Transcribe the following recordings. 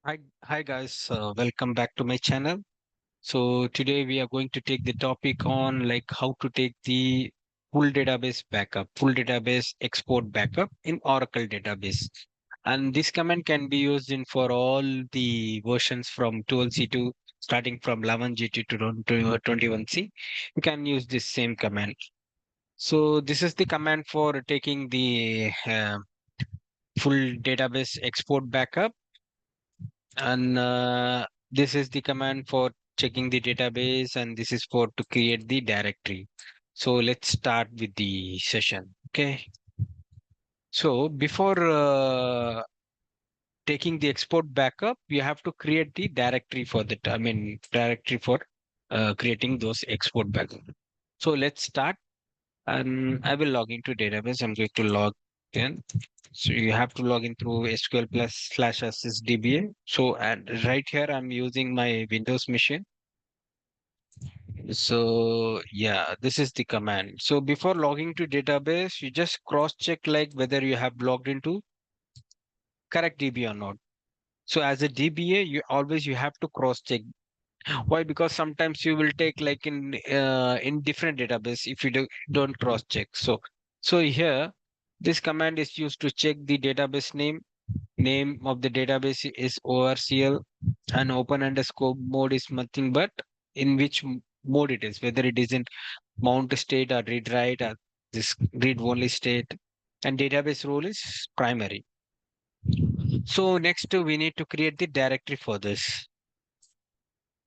Hi guys, welcome back to my channel. So today we are going to take the topic on like how to take the full database export backup in Oracle database. And this command can be used in for all the versions from 12c2 starting from 11gt to 21c. You can use this same command. So this is the command for taking the full database export backup and this is the command for checking the database and this is for to create the directory. So let's start with the session. Okay, so before taking the export backup you have to create the directory for that, directory for creating those export backup. So let's start, and I will log into database. I'm going to log in. So you have to log in through SQL plus slash SSDBA. So and right here I'm using my Windows machine. So yeah, this is the command. So before logging to database, you just cross check like whether you have logged into correct DB or not. So as a DBA, you have to cross check. Why? Because sometimes you will take like in different database if you don't cross check. So here this command is used to check the database name. Name of the database is ORCL, and open underscore mode is nothing but in which mode it is, whether it is in mount state or read write or this read only state, and database role is primary. So next we need to create the directory for this.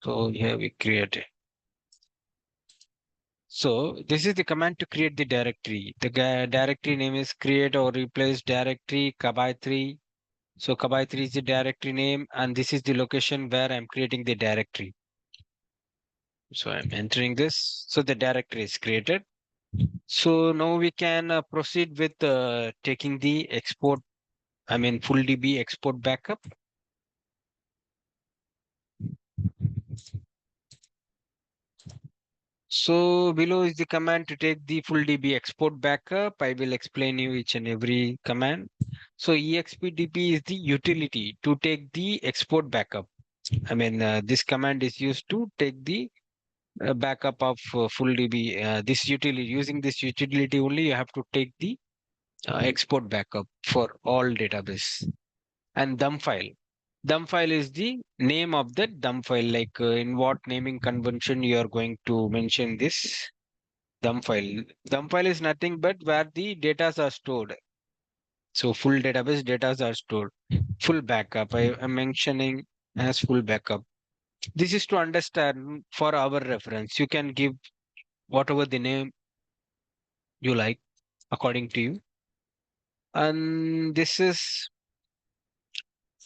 So here we create it. So this is the command to create the directory. The directory name is create or replace directory kabai3. So kabai3 is the directory name, and this is the location where I'm creating the directory. So I'm entering this. So the directory is created. So now we can proceed with taking the full DB export backup. So below is the command to take the full DB export backup. I will explain you each and every command. So Expdp is the utility to take the export backup. This command is used to take the backup of full DB. This utility, using this utility only, you have to take the export backup for all database. And dump file. Dump file is the name of the dump file, like in what naming convention you are going to mention this dump file. Dump file is nothing but where the data are stored. So full database data are stored. Full backup. I am mentioning as full backup. This is to understand for our reference. You can give whatever the name you like according to you. And this is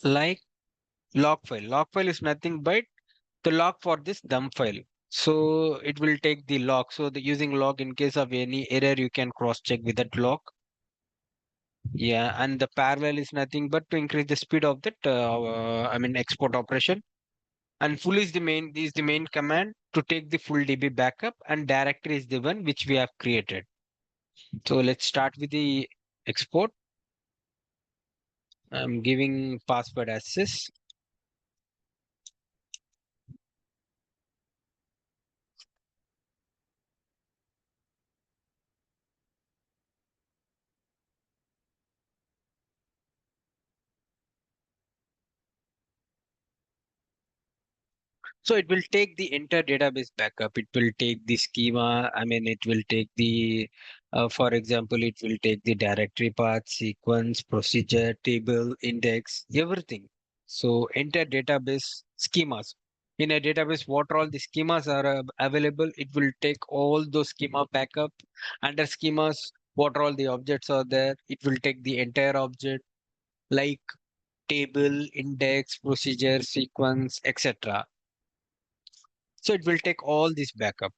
like log file. Log file is nothing but the log for this dump file. So it will take the log. So the using log in case of any error, you can cross check with that log. Yeah, and the parallel is nothing but to increase the speed of that. Export operation. And full is the main command to take the full DB backup, and directory is the one which we have created. So let's start with the export. I'm giving password access. So it will take the entire database backup. It will take the schema. It will take the, for example, it will take the directory path, sequence, procedure, table, index, everything. So entire database schemas. In a database, what all the schemas are available, it will take all those schema backup. Under schemas, what all the objects are there, it will take the entire object like table, index, procedure, sequence, etc. So it will take all this backup.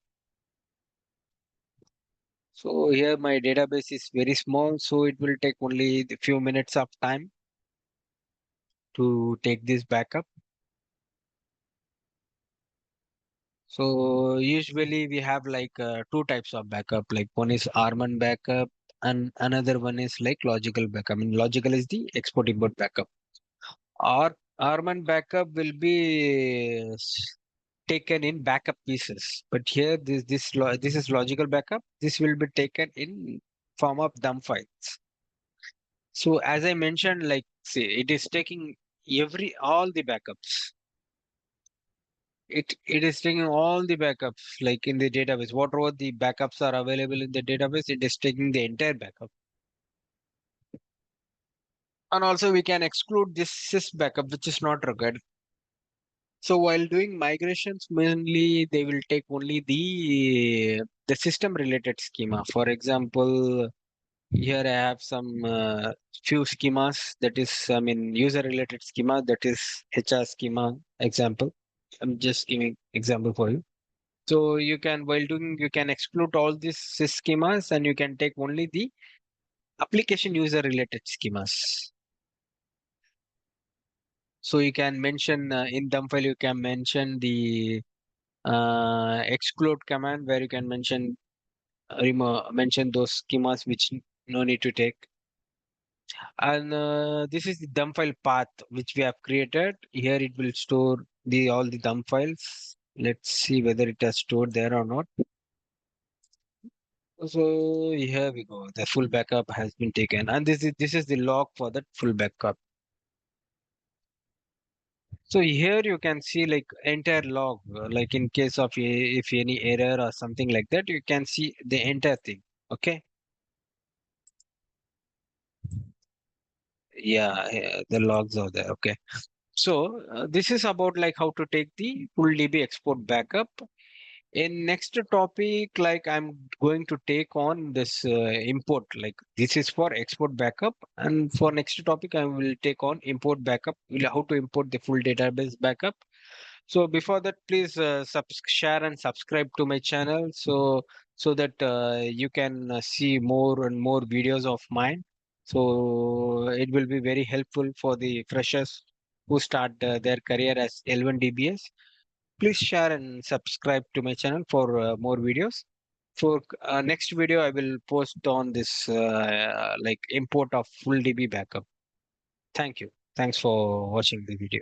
So here my database is very small, so it will take only a few minutes of time to take this backup. So usually we have like two types of backup. Like one is Arman backup and another one is like logical backup. Logical is the export import backup. Or Armand backup will be taken in backup pieces, but here this is logical backup. This will be taken in form of dump files. So as I mentioned, like say it is taking all the backups. It is taking all the backups like in the database. Whatever the backups are available in the database, it is taking the entire backup. And also we can exclude this sys backup, which is not required. So while doing migrations, mainly they will take only the system related schema. For example, here I have some few schemas that is, I mean, user related schema that is HR schema example. I'm just giving example for you. So you can, while doing, you can exclude all these sys schemas and you can take only the application user related schemas. So you can mention in dump file, you can mention the exclude command where you can mention those schemas which no need to take. And this is the dump file path which we have created. Here it will store the all the dump files. Let's see whether it has stored there or not. So here we go. The full backup has been taken, and this is the log for that full backup. So here you can see like entire log, like in case of if any error or something like that, you can see the entire thing. Okay. Yeah, yeah, the logs are there. Okay. So this is about like how to take the full DB export backup. In next topic, like I'm going to take on this import, like this is for export backup. And for next topic, I will take on import backup, how to import the full database backup. So before that, please share and subscribe to my channel so that you can see more and more videos of mine. So it will be very helpful for the freshers who start their career as L1 DBS. Please share and subscribe to my channel for more videos. For next video, I will post on this like import of full DB backup. Thank you. Thanks for watching the video.